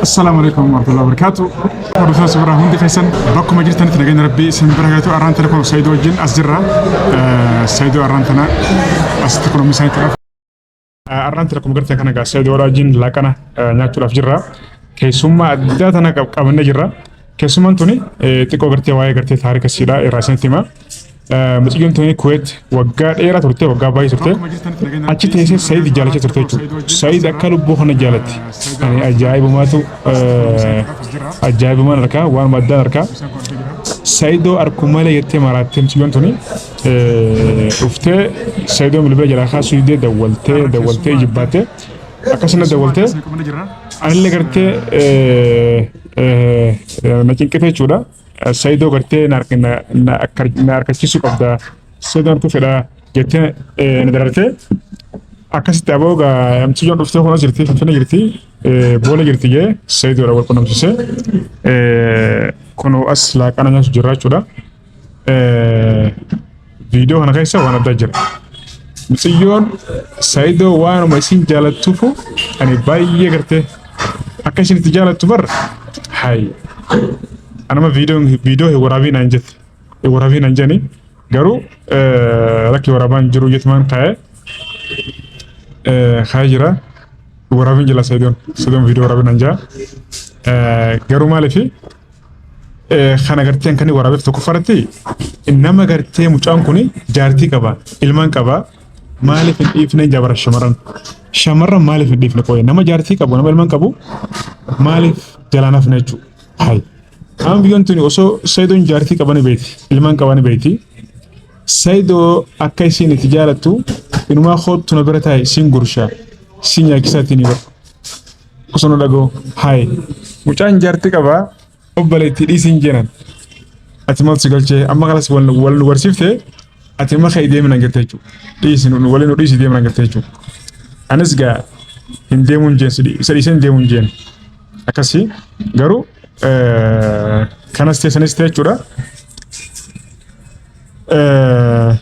السلام عليكم ورحمة الله وبركاته. ورسول سبرا هندي كيسن بكم مجلتنا تنجين ربي سنبرهاتو أران تلكم سيدو جن أزرة سيدو أران تنا أستكون مساعد أران تلكم قرتك أنا سيدو راجين لكنا نأكل أفجرة كيسوما داتنا كابن جرة كيسوما توني تكو قرتي واي قرتي تاريخ السيرة إراسين تيما مسجون توني كويت وقار إيرا ترتي وقار باي ترتي أشي تيسي سيد جالتي ترتي سيد أكلو بوخنا جالتي يعني أجايب ماتو أجايب ما نركا وان مدى نركا سيدو أركمالي يتي مراتي مسجون توني أفتي سيدو ملبلا جلاخا سيدي دولتي جباتي أكاسنا دولتي أنا اللي قرتي نكين كتير شودا سيدو قرتي ناركتشيسو قبدا سيدو نركو فدا جتة ندرتي أكاس تابوغا مسجون أفتي هنا جرتي فينا جرتي بولا جرتي جه سيدو رأول كنا مسجى كنوا أصلا كنا ناس جرا شودا فيديو هنا كيسا وانا دجر مسجون سيدو وانا مايسين جالت توفو أنا باي قرتي أكاس نتجالت تبر هاي أنا ما فيديو هي ورابي نانجاني قالوا لكن ورابان جرو يتمان خاجرة ورابين جلا سيدون فيديو ورابي نانجا قالوا مالي في خانا قرتين كاني ورابي فتوكو فرتي إنما قرتين مجان كوني جارتي كبا إلمان كبا مالي في الإفنين جابر شمران مالي في الإفنين كوي نما جارتي كبو نما إلمان كبو مالي جلانا فنجو هاي أنا بيجون توني أصو سيدون جارتي كباني بيتي إلمان كباني بيتي سيدو أكايسين تجارتو إنما خود تنبرتاي سين غرشا سين يكساتيني بر أصلا لغو هاي مجان جارتي كبا أبالي تيدي سين جنان أتمال سيغلچه أما خلاص ولن ورسيفته أتما خيدي من أنجرتيجو ديسين ولن ورسي دي من أنجرتيجو أنسغا هنديمون جين سديسين ديمون جين أكاسي غارو كانستي سنستي جورا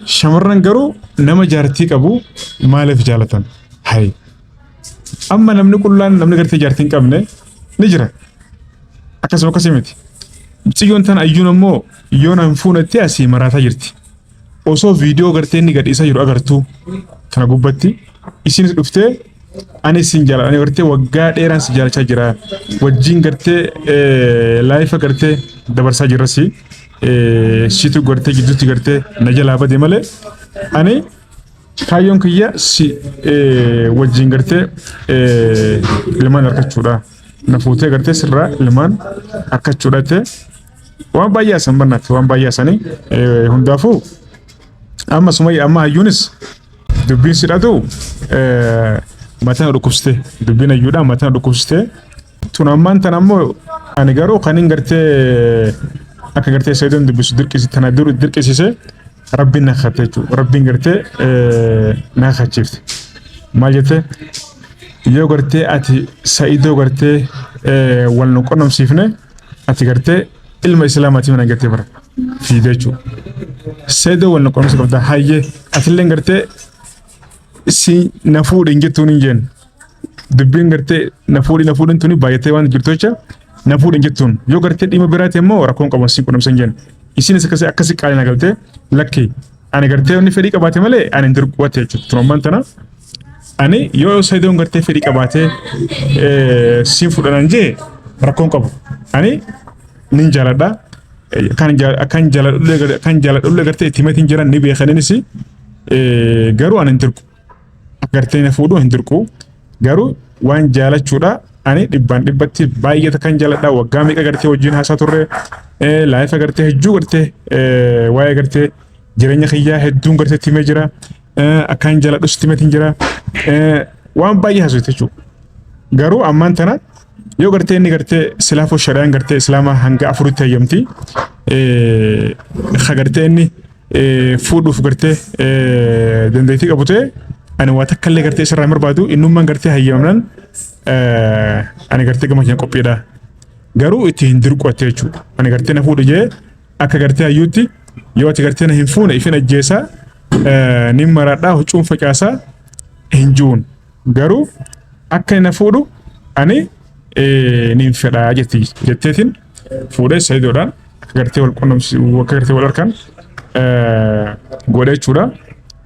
شمرن غرو نما جارتي كابو مالف جالتن هاي اما نمني كلان نمني غرتي جارتين كابنه نجرا اكاسو كاسيمتي بتيون تن ايونمو يونا انفونتي اسي مراتا جرتي اوسو فيديو غرتي ني غديسا يرو اغرتو كنا غوبتي اسين دفته أنا سنجالا أنا قرتي وقعد إيران سنجالا شجرة وجين قرتي لايف قرتي دبر ساجرة سي شيتو قرتي جدوتي قرتي نجلا أبدي ماله أنا كايون كيا سي وجين قرتي لمان أركتشورا نفوتي قرتي سرّا لمان أركتشورا تي وان بايا سنبنات وان بايا سني هندافو أما سمي أما يونس دبين سيرادو ماتنا ركوبسته دبنا يودا ماتنا ركوبسته تونمان تنامو أنا قارو خانين قرتي أكا قرتي سيدون دبسو دركسي تنادور دركسي سي ربنا خطيتو ربنا قرتي ناخاتشفت ما جته يو قرتي أتي سيدو قرتي والنقونم سيفنه أتي قرتي علم إسلاماتي من قرتي برا في ديتو سيدو والنقونم سيفنه هاي أتلين قرتي si nafuudhin jettuun jeen dubbiin gartee nafuudhin tuni baay'atee waan jirtocha nafuudhin jettuun yoo gartee dhima biraati immoo rakkoon qaban si qunamsan jeen isinis akkasi qaalina galtee lakki ani gartee inni fedhii qabaate malee ani dirqwate jechuudha tunomman tana ani yoo saydoon gartee fedhii qabaate siin fudhanan jee rakkoon qabu ani nin jaaladha kan jaaladhu gartee ittimatiin jiran ni beekaninis garuu ani dirqu gartee nafuudhu hindirqu garuu waan jaalachuudha ani dhibban dhibbatti baay'ata kan jaaladha waggaa meeqa gartee wajjin haasaa turre laayifa gartee hedduu gartee waa'ee gartee jireenya kiyyaa hedduun gartee timee jira akkan jaaladhus timeetiin jira waan baay'ee haasofte jechuudha garuu ammaan tana yoo gartee inni gartee silaafoo shari'aan gartee islaamaa hanga afuritti hayyamti gartee inni fuudhuuf gartee dandeettii qabu ta'e أنا واتك اللي قرتي سر عمر بعدو إنه من قرتي هيامن أنا قرتي كم هي كوبي ده قالوا إتهندر قوتيجو أنا قرتي نفود جه أك قرتي أيوتي يواتي قرتي نهينفون إفين الجيسا نيم مرada هجوم فكاسا هنجون قالوا akka na fuudhu ani niin fedhaa jetteetiin fuudhee Sayidoodhaan gartee wal qunnamsi akka gartee wal harkaan godhee jechuudha.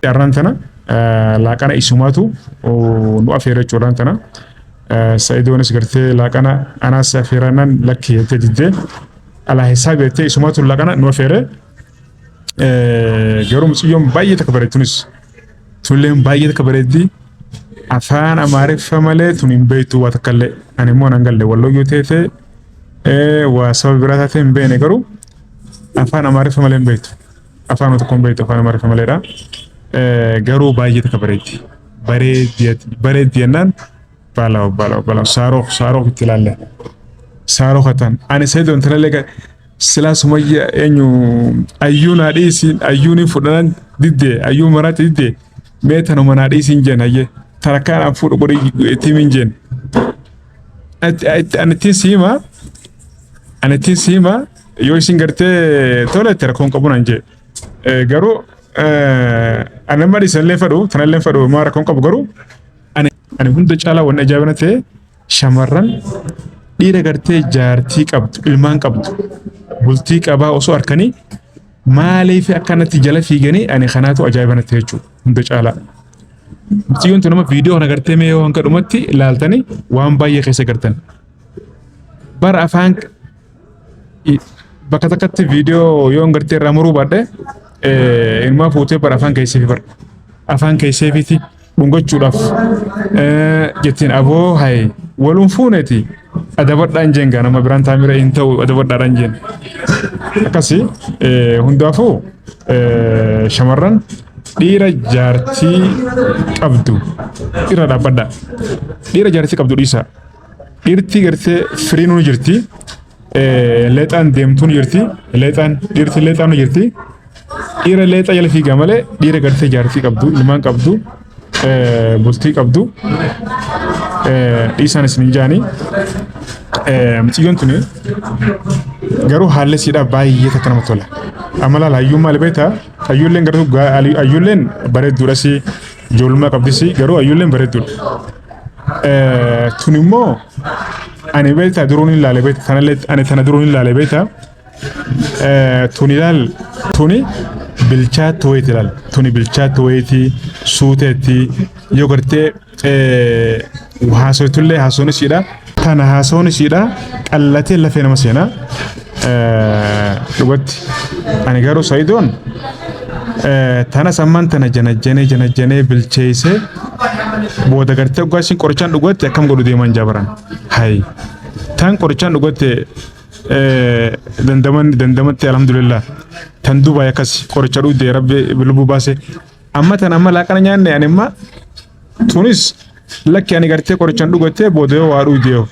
Dharraan tana laaqana isumaatu nu afeera jechuudha tana. Sayidoonis gartee laaqana anaas afeeranan lakki jettee diddee ala hisaab jettee isumaatu laaqana nu afeere. Garuu mucayyoon baay'ee takka bareeddunis tulleen baay'ee takka bareeddi. Afaan Amaariffa malee tun hin beektu waa takka illee ani immoo nan galle Wallooyyoo teete waa sababa biraa taatee hin beekne garuu afaan Amaariffa malee hin beektu. Afaan tokko hin beektu afaan Amaariffa maleedha. Garuu baay'ee takka bareeddi. Bareeddi jennaan bala saaroof itti ilaalle. Saaroo katan ani Sayidoon talallee silaa Sumayyaa eenyu ayyuun haadhiisiin ayyuun fudhanan diddee ayyuun maraatti diddee mee tanuma haadhiisiin jeen hayyee. Tarakaan aan fuudhu godhee tiimiin jeen. Anittiin siima yoo isin gartee toletti rakkoon qabu naan jee. Garuu ani madhiisan illee fadhu tanallee fadhu maa rakkoon qabu garuu ani hunda caalaa waan ajaa'ibaa ta'e shamarran dhiira gartee jaartii qabdu ilmaan qabdu bultii qabaa osoo harkanii maaliif akkanatti jala fiiganii ani kanaatu ajaa'ibaa ta'e jechuudha hunda caalaa. Mucayyoon tun nama viidiyoo kana gartee mee yoo hanga dhumatti ilaaltanii waan baay'ee keessa gartan. Bara afaan bakka takkatti viidiyoo yoo gartee irraa muruu baadhe ilmaa fuutee bara afaan keesseefi bara. Afaan keesseefiti dhungachuudhaaf jettiin aboo hayi waluun fuuneeti adabadhaan jeengaa nama biraan taamira hin ta'u adabadhaadhaan jeen. Akkasii hundaafuu shamarran dhiira jaartii qabdu irra dhaabbadha. Dhiira jaartii qabdu dhiisa. Dhiirti gartee firiin nu jirti. Leexaan deemtuun jirti. Dhiirti leexaan nu jirti. Dhiira leexa jala fiigaa malee dhiira gartee jaartii qabdu ilmaan qabdu bultii qabdu dhiisaan isin hin jaanii. Mucayyoon tuni garuu haalli siidhaa baay'ee takka namatti tola. Amala hayyuun maal beektaa? Hayyuulleen garuu hayyuulleen bareedduudhas ijoollummaa qabdis garuu hayyuulleen bareedduudha. Tun immoo ani beektaa duruun hin laale beektaa tanallee ani tana duruun hin laale beektaa. Tuni bilchaatti wayiiti ilaal. Tuni bilchaatti wayiiti suuteetti yoo gartee haasawitullee haasawni siidhaa. Tana haasawni siidhaa qallatee lafee nama seenaa. Dhugatti ani garuu Sayidoon tana sammaan tana janajjanee bilcheessee booda gartee dhugaasiin qorichaan dhugatti akkam godhu deeman jaabaran. Hayi tan qorichaan dhugatti dandamatti alhamdulillah tan Dubaay akkas qoricha dhugdee rabbi lubbuu baase amma tan amma laaqana nyaanne ani imma tunis lakki ani gartee qorichaan dhugattee booda yoo waa dhugdee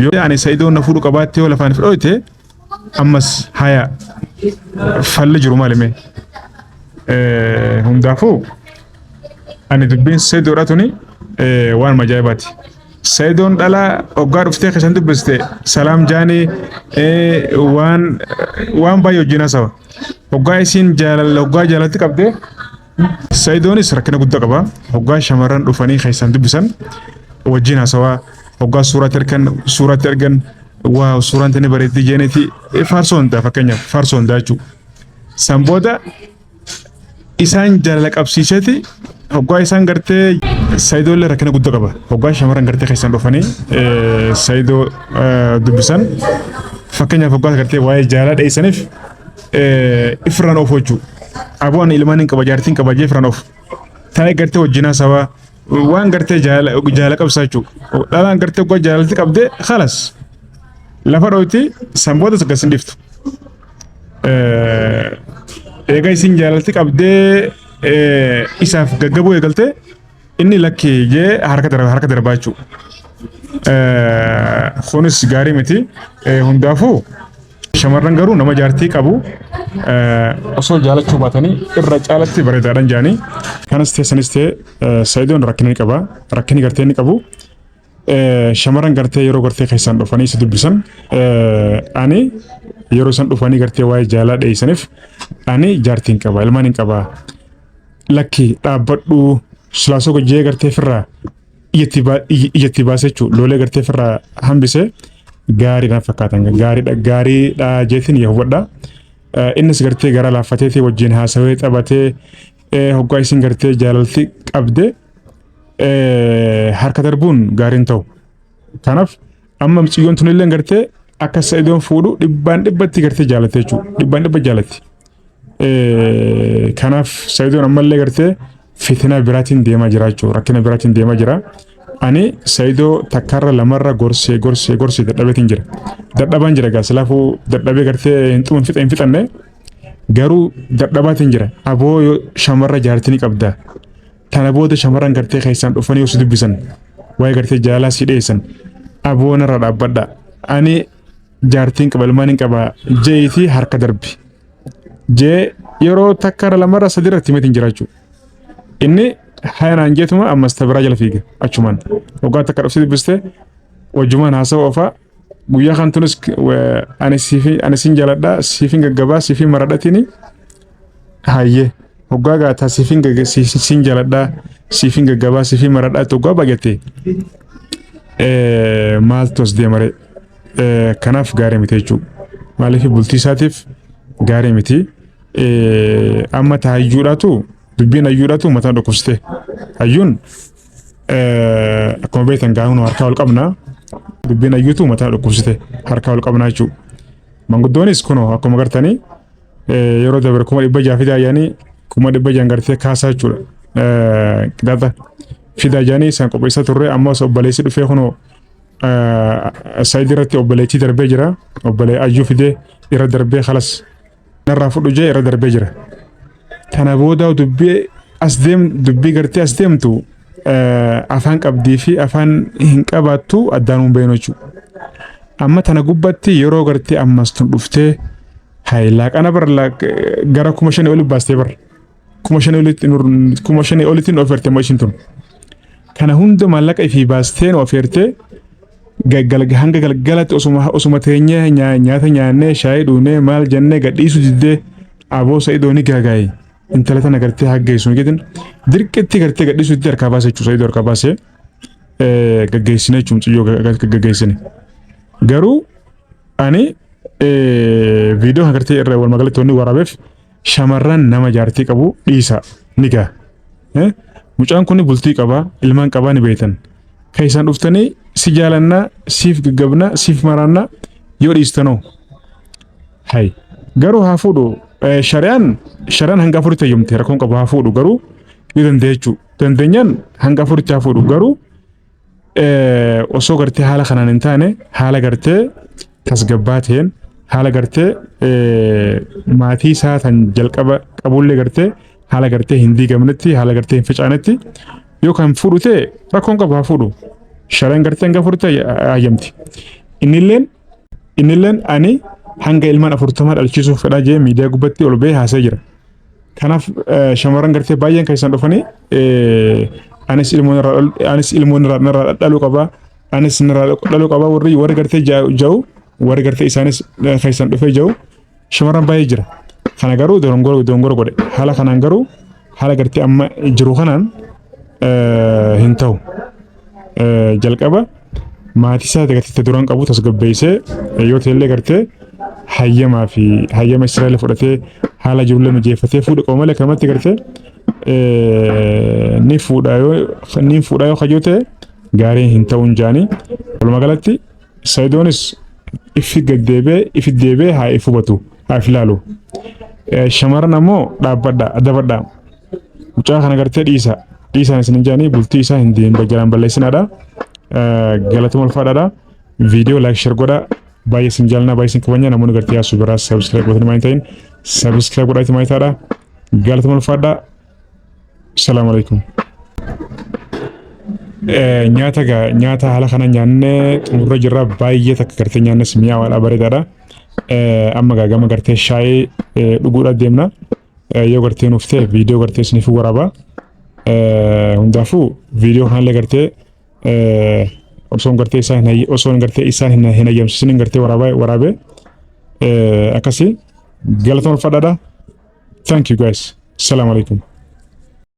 yoo ani Sayidoon na fuudhu qabaattee yoo lafaan fudhoyte ammas haya falli jiru maalime hundaafuu ani dubbiin Sayidoodha tuni waan majaa'ibaati. Sayidoon dhalaa hoggaa dhuftee keessan dubbiste salaam jaanii waan baay'ee hojii nasawa. Hoggaa isiin hoggaa jaalatti qabdee Sayidoonis rakkina guddaa qaba. Hoggaa shamarran dhufanii keessan dubbisan wajjin hasawaa hoggaa suuratti ergan waaw suuraan tani bareeddii jeeneti faarsoondaa fakkeenyaaf faarsoondaa jechuudha. San booda isaan jaalala qabsiiseeti hoggaa isaan gartee Sayidoollee rakkina guddaa qaba. Hoggaa shamarran gartee keessan dhufanii Sayidoo dubbisan fakkeenyaaf hoggaa gartee waa'ee jaalala dheessaniif ifraan of jechuudha. Aboon ilmaan hin qaba jaartiin qaba jee ifraan of. Taa'ee gartee wajjin hasawaa waan gartee jaalala qabsaa jechuudha. Dhalaan gartee hoggaa jaalalti qabdee khalas. Lafa dhooti sanboota sakkas hin dhiftu. Egaa isin jaalalti qabdee isaaf gaggabuu eegalte inni lakkee jee harka darbaa jechuudha. Kunis gaarii miti. Hundaafuu shamarran garuu nama jaartii qabu osoo jaalachuu baatanii irra caalatti bareedaadhaan jaanii. Kanas teessanis ta'e Sayidoon rakkina qaba. Rakkinni gartee inni qabu. Shamarran gartee yeroo gartee keessan dhufanii si dubbisan ani yeroo san dhufanii gartee waa'ee jaalala dheessaniif ani jaartiin qaba ilmaan hin qaba lakki dhaabbadhu silaasoo gojjee gartee firraa iyyatti baasee jechuudha. Loolee gartee firraa hambisee gaariidhaan fakkaatan gaariidha jeetiin yaa hubadha. Innis gartee gara laaffateetii wajjin haasawee taphatee hoggaa isin gartee jaalalti qabde harka darbuun gaariin ta'u. Kanaaf amma miciyyoon tunillee gartee akka Sa'idoon fuudhu dhibbatti gartee jaalatte jechuudha. Dhibba jaalatti. Kanaaf Sa'idoon ammallee gartee fitina biraatiin deemaa jira jechuudha. Rakkina biraatiin deemaa jira. Ani Sa'idoo takkarra lamarra gorsee dadhabeetiin jira. Dadhabaan jira gaa silaafuu dadhabee gartee hin fixanne garuu dadhabaatiin jira. Aboo yoo shamarra jaartii ni qabda. Tana booda shamarran gartee keessaan dhufanii osoo dubbisan waa'ee gartee jaalala si dhiyeessan aboo narra dhaabbadha. Ani jaartiin qaba ilmaan hin qaba jeetii harka darbi. Jee yeroo takkarra lamarra sadirratti himeetiin jira jechuudha. Inni hayanaan jeetuma ammas tabiraa jala fiiga achumaan. Waggaa takka dhufsee dubbiste wajjumaan haasawaa ofaa guyyaa kan tunis ani siin jaaladha siifin gaggabaa siifin maradhatini hayyee waggaa gaataa siin jaaladha siifin gaggabaa siifin maradhaatti waggaa baagatte maaltu as deemare kanaaf gaarii miti jechuudha. Maaliif bultii isaatiif gaarii miti. Amma taayyuudhaatu dubbiin hayyuudhaatu mataan dhukkubsite. Hayyuun akkuma beektan gaa'uun harkaa ol qabna. Dubbiin hayyuutu mataan dhukkubsite harkaa ol qabna jechuudha. Manguddoonis kunoo akkuma gartanii yeroo dabre 600 fidaa yaanii 600 gartee kaasaa jechuudha. Qixaaxa fidaa yaanii isaan qopheessaa turre amma osoo obboleessi dhufee kunoo Saayid irratti obboleettii darbee jira. Obbolee ayyuu fidee irra darbee khalas narraa fudhu jee irra darbee jira. Tana booda dubbii gartee as deemtu afaan qabdii fi afaan hin qabaattu addaan hin beeknu jechuudha. Amma tana gubbatti yeroo gartee ammas tun dhuftee laaqana gara 5,000 olii baastee bar 5,000 olitti nu oferte mashiin tun. Kana hunda maallaqa ifii baastee nu oferte hanga galgalatti osuma teenyee nyaata nyaannee shaayii dhuunee maal jennee gadhiisu diddee aboo Sa'idoo ni gaagaa'e. Intala tana gartee haggeessu jedhin dirqetti gartee gadhiisu diddee harkaa baasee jechuudha. Sa'idoo harkaa baasee gaggeessine jechuun ciyyoo gaggeessine. Garuu ani viidiyoo kan gartee irra wal magaalatti wanni waraabeef shamarran nama jaartii qabu dhiisa ni gaa. Mucaan kun bultii qaba ilmaan qabaa ni beektan. Kan isaan dhuftanii si jaalannaa siif gaggabnaa siif maraannaa yoo dhiistanoo. Garuu haa fuudhu shari'aan hanga afuritti hayyamte rakkoon qabu haa fuudhu garuu yoo dandeechuu dandeenyaan hanga afuritti haa fuudhu garuu osoo gartee haala kanaan hin taane haala gartee tasgabbaa ta'een haala gartee maatii isaa tan jalqaba qabullee gartee haala gartee hin diigamnetti haala gartee hin facaanetti yoo kan fuudhu ta'e rakkoon qabu haa fuudhu. Shari'aan gartee hanga afuritti hayyamti. Innilleen ani hanga ilmaan 40 dhalchisuuf fedhaa jee miidiyaa gubbatti ol ba'ee haasa'ee jira. Kanaaf shamarran gartee baay'een kan isaan dhufanii anis ilmoon irraa dhaluu qabaa anis irraa dhaluu qabaa warri gartee ja'u warri gartee isaanis kan isaan dhufee ja'u shamarran baay'ee jira. Kana garuu dongora godhe haala kanaan garuu haala gartee amma jiru kanaan hin ta'u. Jalqaba maatii isaa gartee duraan qabu tasgabbeessee yoo ta'ellee gartee hayyama Israa'el fudhatee haala ijoollee mijeeffatee fuudhu qabu malee kanatti gartee ni fuudha yoo kayyoo ta'e gaarii hin ta'uun jaanii. Walumaa galatti Sa'idoonis ifi deebee haa if hubatu haa if ilaalu. Shamarran ammoo dhaabbadhaa. Mucaa kana gartee dhiisaan isin jaanii bultii isaa hin jalaan balleessinaadha. Galatuma ulfaadhaadha. Viidiyoo laayik share godhaa. Baay'ee isin jaalna baay'ee isin kabajna namoonni gartee yaasuu biraa sabiskiraayib godhanii maan ta'in sabiskiraayib godhaati maan ta'adha. Galatuma ulfaadhaa. Salaamu alaikum. Nyaata haala kana nyaannee xumurra jirra baay'ee takka gartee nyaannes mi'aawaadha bareedaadha. Amma gama gartee shaayii dhuguudhaaf deemna. Yoo gartee nuuf ta'e viidiyoo gartee isiniif waraabaa. Hundaafuu viidiyoo kanallee gartee osoo gartee isaan hin hayyamsisin gartee waraabee akkasii galatuma ulfaadhaadha. Thank you guys. Assalamu alaikum.